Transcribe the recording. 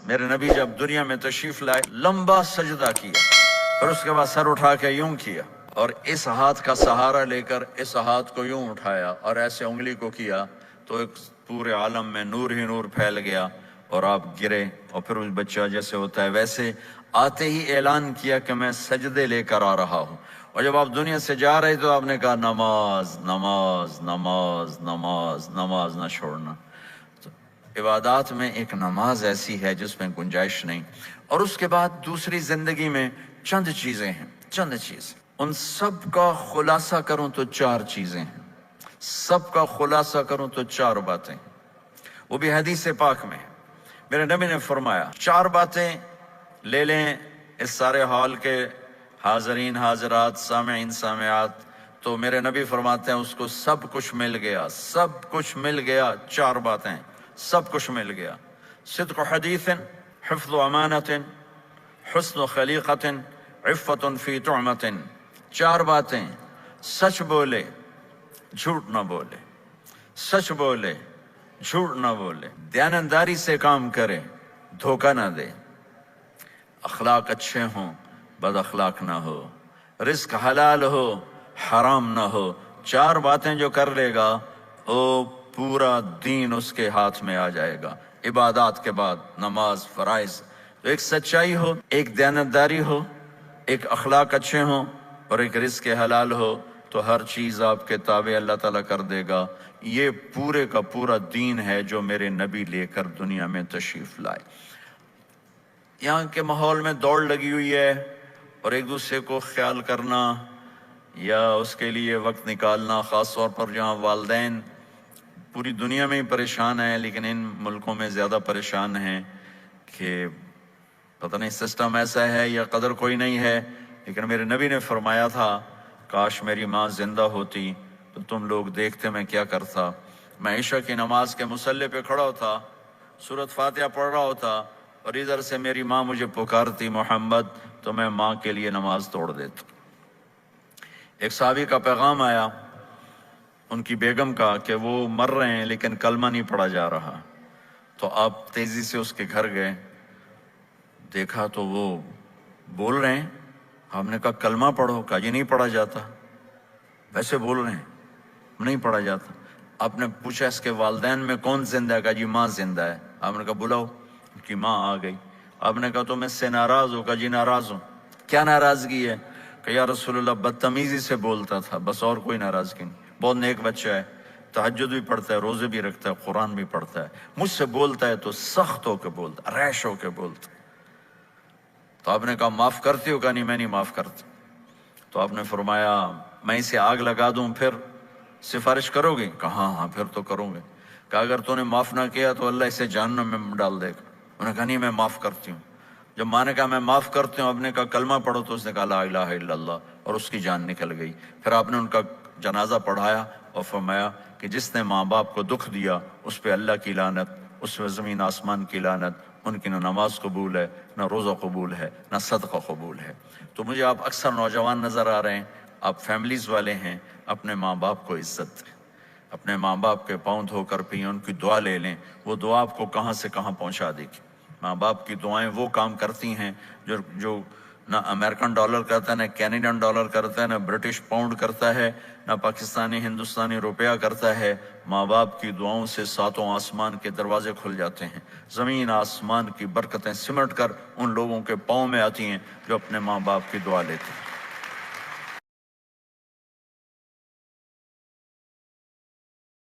میرے نبی جب دنیا میں تشریف لائے لمبا سجدہ کیا، پھر اس کے بعد سر اٹھا کے یوں کیا اور اس ہاتھ کا سہارا لے کر اس ہاتھ کو یوں اٹھایا اور ایسے انگلی کو کیا تو ایک پورے عالم میں نور ہی نور پھیل گیا اور آپ گرے، اور پھر اس بچہ جیسے ہوتا ہے ویسے آتے ہی اعلان کیا کہ میں سجدے لے کر آ رہا ہوں۔ اور جب آپ دنیا سے جا رہے تو آپ نے کہا نماز نماز نماز نماز نماز نہ چھوڑنا۔ عبادات میں ایک نماز ایسی ہے جس میں گنجائش نہیں۔ اور اس کے بعد دوسری زندگی میں چند چیزیں ہیں، چند چیزیں، ان سب کا خلاصہ کروں تو 4 چیزیں ہیں، سب کا خلاصہ کروں تو 4 باتیں، وہ بھی حدیث پاک میں ہے۔ میرے نبی نے فرمایا 4 باتیں لے لیں اس سارے ہال کے حاضرین حاضرات سامعین سامعات، تو میرے نبی فرماتے ہیں اس کو سب کچھ مل گیا، سب کچھ مل گیا۔ 4 باتیں، سب کچھ مل گیا۔ صدق حدیث، حفظ امانت، حسن خلیقت، عفت فی طعمت۔ 4 باتیں، سچ بولے جھوٹ نہ بولے، سچ بولے جھوٹ نہ بولے، دیانتداری سے کام کرے، دھوکہ نہ دے، اخلاق اچھے ہوں، بد اخلاق نہ ہو، رزق حلال ہو، حرام نہ ہو۔ 4 باتیں جو کر لے گا وہ پورا دین اس کے ہاتھ میں آ جائے گا۔ عبادات کے بعد نماز، فرائض، تو ایک سچائی ہو، ایک دیانتداری ہو، ایک اخلاق اچھے ہوں اور ایک رزق حلال ہو تو ہر چیز آپ کے تابع اللہ تعالیٰ کر دے گا۔ یہ پورے کا پورا دین ہے جو میرے نبی لے کر دنیا میں تشریف لائے۔ یہاں کے ماحول میں دوڑ لگی ہوئی ہے اور ایک دوسرے کو خیال کرنا یا اس کے لیے وقت نکالنا، خاص طور پر جہاں والدین پوری دنیا میں ہی پریشان ہیں لیکن ان ملکوں میں زیادہ پریشان ہیں کہ پتہ نہیں سسٹم ایسا ہے یا قدر کوئی نہیں ہے۔ لیکن میرے نبی نے فرمایا تھا کاش میری ماں زندہ ہوتی تو تم لوگ دیکھتے میں کیا کرتا۔ میں عشاء کی نماز کے مصلی پہ کھڑا ہوتا، سورۃ فاتحہ پڑھ رہا ہوتا اور ادھر سے میری ماں مجھے پکارتی محمد، تو میں ماں کے لیے نماز توڑ دیتا۔ ایک صحابی کا پیغام آیا ان کی بیگم کا کہ وہ مر رہے ہیں لیکن کلمہ نہیں پڑھا جا رہا، تو آپ تیزی سے اس کے گھر گئے، دیکھا تو وہ بول رہے ہیں، ہم نے کہا کلمہ پڑھو، کہا جی نہیں پڑھا جاتا، ویسے بول رہے ہیں نہیں پڑھا جاتا۔ آپ نے پوچھا اس کے والدین میں کون زندہ ہے، کہا جی ماں زندہ ہے۔ آپ نے کہا بلاؤ، ان کی ماں آ گئی۔ آپ نے کہا تم اس سے ناراض ہو، کہا جی ناراض ہوں۔ کیا ناراضگی ہے؟ کہ یا رسول اللہ بدتمیزی سے بولتا تھا، بس اور کوئی ناراضگی نہیں، بہت نیک بچہ ہے، تہجد بھی پڑھتا ہے، روزے بھی رکھتا ہے، قرآن بھی پڑھتا ہے، مجھ سے بولتا ہے تو سخت ہو کے بولتا، ریش ہو کے بولتا۔ تو آپ نے کہا معاف کرتی ہو؟ کہا نہیں میں نہیں معاف کرتا۔ تو آپ نے فرمایا میں اسے آگ لگا دوں پھر سفارش کرو گے؟ کہا ہاں ہاں پھر تو کروں گے۔ کہا اگر تو نے معاف نہ کیا تو اللہ اسے جہنم میں ڈال دے گا۔ انہوں نے کہا نہیں میں معاف کرتی ہوں۔ جب ماں نے کہا میں معاف کرتی ہوں، آپ نے کہا کلمہ پڑھو، تو اس نے کہا لا الہ الا اللہ، اور اس کی جان نکل گئی۔ پھر آپ نے ان کا جنازہ پڑھایا اور فرمایا کہ جس نے ماں باپ کو دکھ دیا اس پہ اللہ کی لعنت، اس پہ زمین آسمان کی لعنت، ان کی نہ نماز قبول ہے، نہ روزہ قبول ہے، نہ صدقہ قبول ہے۔ تو مجھے آپ اکثر نوجوان نظر آ رہے ہیں، آپ فیملیز والے ہیں، اپنے ماں باپ کو عزت دیں، اپنے ماں باپ کے پاؤں دھو کر پئیں، ان کی دعا لے لیں، وہ دعا آپ کو کہاں سے کہاں پہنچا دے گی۔ ماں باپ کی دعائیں وہ کام کرتی ہیں جو نہ امریکن ڈالر کرتا ہے، نہ کینیڈین ڈالر کرتا ہے، نہ برٹش پاؤنڈ کرتا ہے، نہ پاکستانی ہندوستانی روپیہ کرتا ہے۔ ماں باپ کی دعاؤں سے 7 آسمان کے دروازے کھل جاتے ہیں، زمین آسمان کی برکتیں سمٹ کر ان لوگوں کے پاؤں میں آتی ہیں جو اپنے ماں باپ کی دعا لیتے ہیں۔